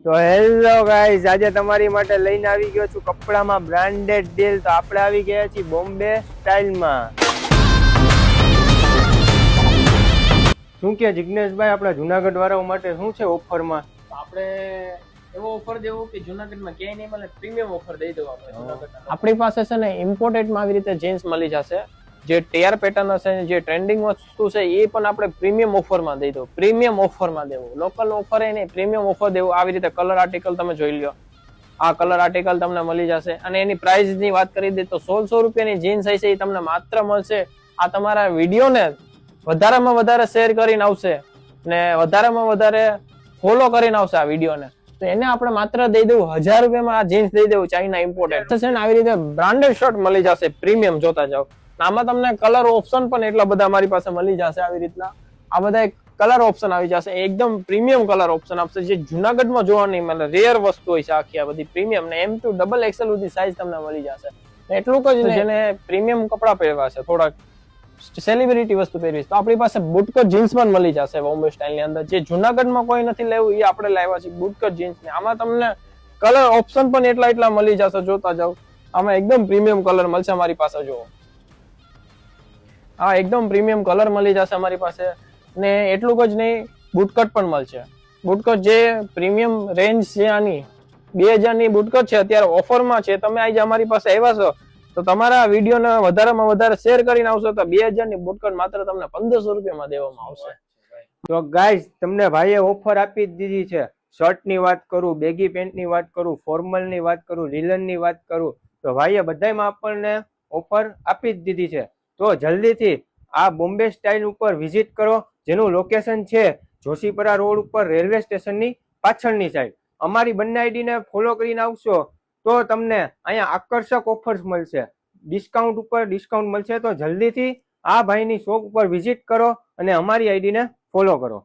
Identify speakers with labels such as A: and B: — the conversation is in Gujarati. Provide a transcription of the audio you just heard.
A: તો હેલો ગાઈઝ, આજે તમારી માટે લઈને આવી ગયો છું કપડામાં બ્રાન્ડેડ ડીલ. તો આપણે આવી ગયા છીએ બોમ્બે સ્ટાઇલમાં. શું કે જિગ્નેશભાઈ, આપણા જુનાગઢ વાળાઓ માટે શું છે ઓફરમાં?
B: આપણે એવો ઓફર દેવો કે જુનાગઢમાં ક્યાંય નહીં મળે, પ્રીમિયમ ઓફર દઈ દો આપણે જુનાગઢના.
C: આપણી પાસે છે ને ઇમ્પોર્ટેડમાં આવી રીતે જીન્સ મળી જશે, જે ટેર પેટર્ન હશે, જે ટ્રેન્ડિંગ વસ્તુ છે એ પણ આપણે પ્રીમિયમ ઓફરમાં દઈ દો. પ્રીમિયમ ઓફરમાં દેવું, લોકલ ઓફર એ નહીં, પ્રીમિયમ ઓફર દેવું. આવી રીતે કલર આર્ટિકલ તમે જોઈ લો, આ કલર આર્ટિકલ તમને મળી જશે. અને એની પ્રાઇસ ની વાત કરી દે તો 1600 રૂપિયાની જીન્સ હશે, એ તમને માત્ર મળશે. આ તમારા વિડીયોને વધારેમાં વધારે શેર કરીને આવશે ને વધારેમાં વધારે ફોલો કરીને આવશે આ વિડીયોને, તો એને આપણે માત્ર દઈ દેવું 1000 રૂપિયામાં આ જીન્સ દઈ દેવું, ચાઇના ઇમ્પોર્ટેડ છે ને. આવી રીતે બ્રાન્ડેડ શર્ટ મળી જશે પ્રીમિયમ જોતા જાવ. આમાં તમને કલર ઓપ્શન પણ એટલા બધા અમારી પાસે મળી જશે. આવી રીતના આ બધા કલર ઓપ્શન આવી જશે, એકદમ પ્રીમિયમ કલર ઓપ્શન આપશે, જે જુનાગઢમાં જોવા નહીં મળે. રેર વસ્તુ હોય છે આખી આ બધી પ્રીમિયમ ને. M to XXL સુધી સાઈઝ તમને મળી જશે. એટલું જ નહીં, જેને પ્રીમિયમ કપડા પહેરવા છે, થોડાક સેલિબ્રિટી વસ્તુ પહેરવી, તો આપણી પાસે બુટકટ જીન્સ પણ મળી જશે બોમ્બે સ્ટાઇલ ની અંદર. જે જુનાગઢમાં કોઈ નથી લેવું, એ આપણે લાવ્યા છે બુટકટ જીન્સ ને. આમાં તમને કલર ઓપ્શન પણ એટલા મળી જશે, જોતા જાવ. આમાં એકદમ પ્રીમિયમ કલર મળશે અમારી પાસે. જુઓ, હા, એકદમ પ્રીમિયમ કલર મળી જશે અમારી પાસે. ને એટલું જ નહીં, બુટકટ પણ મળશે. બુટકટ જે પ્રીમિયમ રેન્જ છે આની 2000 ની બુટકટ છે, અત્યારે ઓફરમાં છે. તમે આજે અમારી પાસે આવ્યા છો તો તમારા વિડીયોને વધારેમાં વધારે શેર કરીને આવશો તો 2000 ની બુટકટ માત્ર તમને 1500 રૂપિયામાં દેવામાં આવશે.
A: તો ગાઈઝ, તમને ભાઈએ ઓફર આપી જ દીધી છે. શર્ટ ની વાત કરું, બેગી પેન્ટ ની વાત કરું, ફોર્મલ ની વાત કરું, લીલન ની વાત કરું, તો ભાઈએ બધામાં આપણને ઓફર આપી જ દીધી છે. તો જલ્દીથી આ બોમ્બે સ્ટાઇલ ઉપર વિઝિટ કરો, જેનું લોકેશન છે જોશીપરા રોડ ઉપર, રેલવે સ્ટેશનની પાછળની સાઈડ. અમારી બંને આઈડીને ફોલો કરીને આવશો તો તમને અહીંયા આકર્ષક ઓફર્સ મળશે, ડિસ્કાઉન્ટ ઉપર ડિસ્કાઉન્ટ મળશે. તો જલ્દીથી આ ભાઈની શોપ ઉપર વિઝિટ કરો અને અમારી આઈડીને ફોલો કરો.